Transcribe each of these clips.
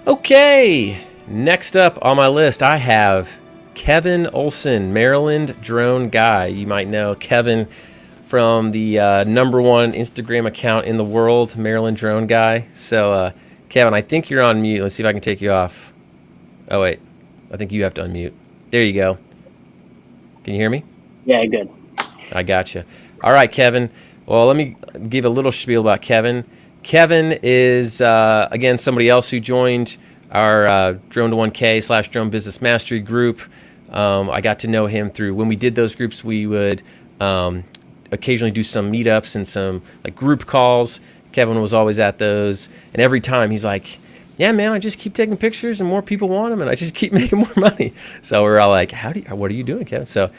Okay, next up on my list, I have Kevin Olson, Maryland drone guy. You might know Kevin from the number one Instagram account in the world, Maryland drone guy. So, Kevin, I think you're on mute. Let's see if I can take you off. Oh, wait. I think you have to unmute. There you go. Can you hear me? Yeah, good. I got you. All right, Kevin. Well, let me give a little spiel about Kevin. Kevin is, again, somebody else who joined our Drone to 1K / Drone Business Mastery group. I got to know him through when we did those groups. We would occasionally do some meetups and some like group calls. Kevin was always at those, and every time he's like, "Yeah, man, I just keep taking pictures, and more people want them, and I just keep making more money." So we're all like, what are you doing, Kevin?" So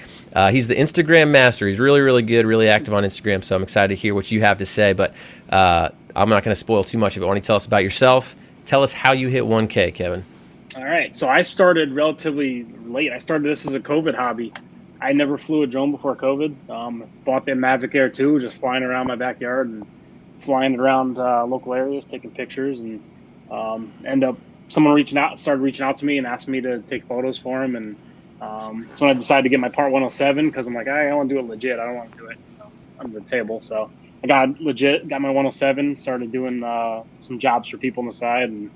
he's the Instagram master. He's really, really good, really active on Instagram. So I'm excited to hear what you have to say, but I'm not going to spoil too much of it. Why don't you tell us about yourself? Tell us how you hit 1K, Kevin. All right. So I started relatively late. I started this as a COVID hobby. I never flew a drone before COVID. Bought the Mavic Air 2, just flying around my backyard and flying around local areas, taking pictures, and someone started reaching out to me and asked me to take photos for him. And so when I decided to get my Part 107, because I'm like, I want to do it legit. I don't want to do it under the table. So I got my 107, started doing some jobs for people on the side, and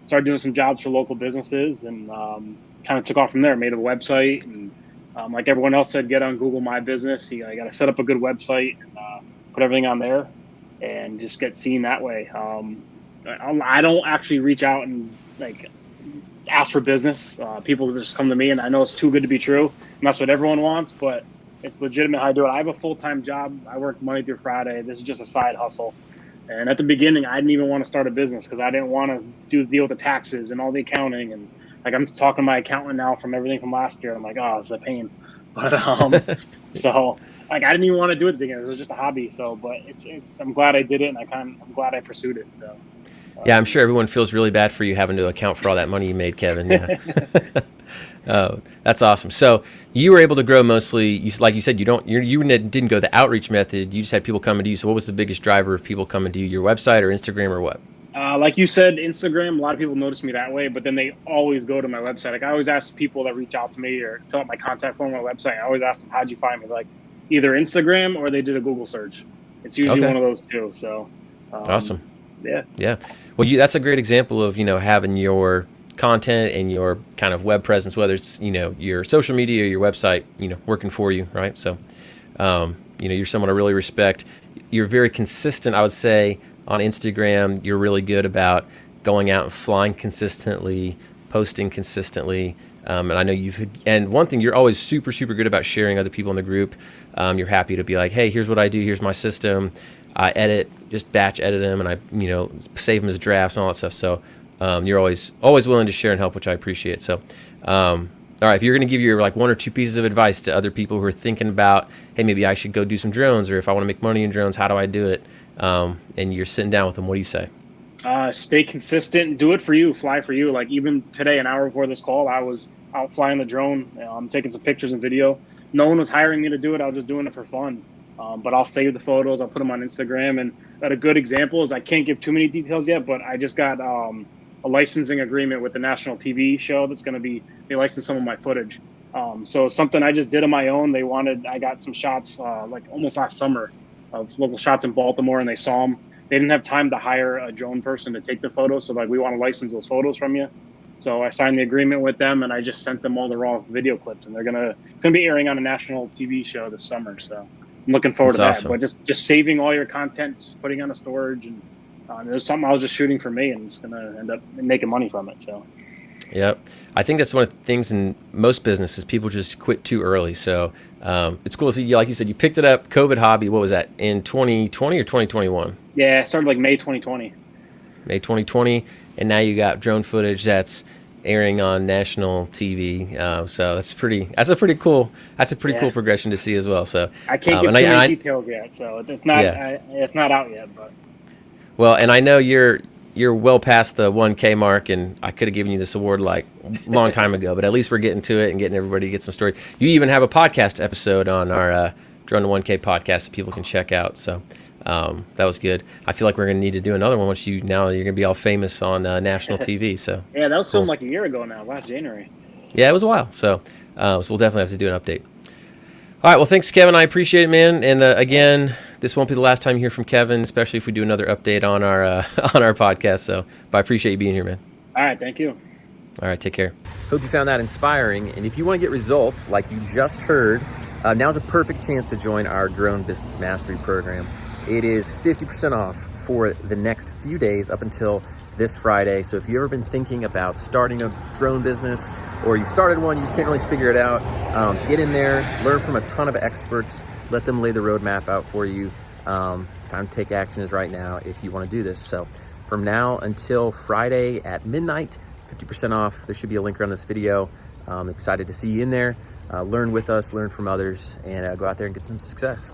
started doing some jobs for local businesses, and kind of took off from there. Made a website, and like everyone else said, get on Google My Business. You got to set up a good website and put everything on there, and just get seen that way. I don't actually reach out and like ask for business. People just come to me, and I know it's too good to be true, and that's what everyone wants, but it's legitimate how I do it. I have a full-time job. I work Monday through Friday. This is just a side hustle. And at the beginning, I didn't even want to start a business because I didn't want to deal with the taxes and all the accounting. And like, I'm talking to my accountant now from everything from last year. I'm like, oh, it's a pain. But so like, I didn't even want to do it at the beginning. It was just a hobby. So, but I'm glad I did it, and I'm glad I pursued it. So. Yeah, I'm sure everyone feels really bad for you having to account for all that money you made, Kevin. Yeah. Oh, that's awesome. So you were able to grow mostly, like you said, you didn't go the outreach method. You just had people coming to you. So what was the biggest driver of people coming to you? Your website or Instagram or what? Like you said, Instagram, a lot of people notice me that way, but then they always go to my website. Like I always ask people that reach out to me or fill out my contact form on my website. I always ask them, how'd you find me? Like either Instagram or they did a Google search. It's usually one of those two. So awesome. Yeah. Well, that's a great example of, having your content and your kind of web presence, whether it's, your social media or your website, working for you, right? So, you're someone I really respect. You're very consistent, I would say, on Instagram. You're really good about going out and flying consistently, posting consistently. And I know and one thing, you're always super, super good about sharing other people in the group. You're happy to be like, hey, here's what I do. Here's my system. I just batch edit them, and I, save them as drafts and all that stuff. So you're always willing to share and help, which I appreciate. So, all right, if you're going to give your like one or two pieces of advice to other people who are thinking about, hey, maybe I should go do some drones, or if I want to make money in drones, how do I do it? And you're sitting down with them, what do you say? Stay consistent. Do it for you. Fly for you. Like even today, an hour before this call, I was out flying the drone. I'm taking some pictures and video. No one was hiring me to do it. I was just doing it for fun. But I'll save the photos. I'll put them on Instagram. And a good example is I can't give too many details yet, but I just got a licensing agreement with the national TV show that's going to be, they licensed some of my footage. So something I just did on my own. I got some shots like almost last summer of local shots in Baltimore, and they saw them. They didn't have time to hire a drone person to take the photos. So like, we want to license those photos from you. So I signed the agreement with them, and I just sent them all the raw video clips, and it's going to be airing on a national TV show this summer. So I'm looking forward to that. Awesome. But just saving all your content, putting on a storage, and there's something I was just shooting for me, and it's going to end up making money from it. So, yep. I think that's one of the things in most businesses, people just quit too early. So it's cool to see, like you said, you picked it up, COVID hobby. What was that, in 2020 or 2021? Yeah, I started like May 2020. May 2020, and now you got drone footage that's airing on national TV. So that's a pretty cool progression to see as well. So I can't give too many details yet. So it's not it's not out yet, but. Well, and I know you're well past the 1K mark, and I could have given you this award like a long time ago, but at least we're getting to it and getting everybody to get some story. You even have a podcast episode on our Drone to 1K podcast that people can check out. So that was good. I feel like we're going to need to do another one once now you're going to be all famous on national TV. So Yeah, that was cool. filmed like a year ago now, last January. Yeah, it was a while. So we'll definitely have to do an update. All right. Well, thanks, Kevin. I appreciate it, man. And again, this won't be the last time you hear from Kevin, especially if we do another update on our on our podcast. So, but I appreciate you being here, man. All right, thank you. All right, take care. Hope you found that inspiring. And if you want to get results like you just heard, now's a perfect chance to join our Drone Business Mastery program. It is 50% off for the next few days up until this Friday. So if you've ever been thinking about starting a drone business, or you started one, you just can't really figure it out, get in there, learn from a ton of experts, let them lay the roadmap out for you. Time to take action is right now if you want to do this. So from now until Friday at midnight, 50% off. There should be a link around this video. I'm excited to see you in there. Learn with us, learn from others, and go out there and get some success.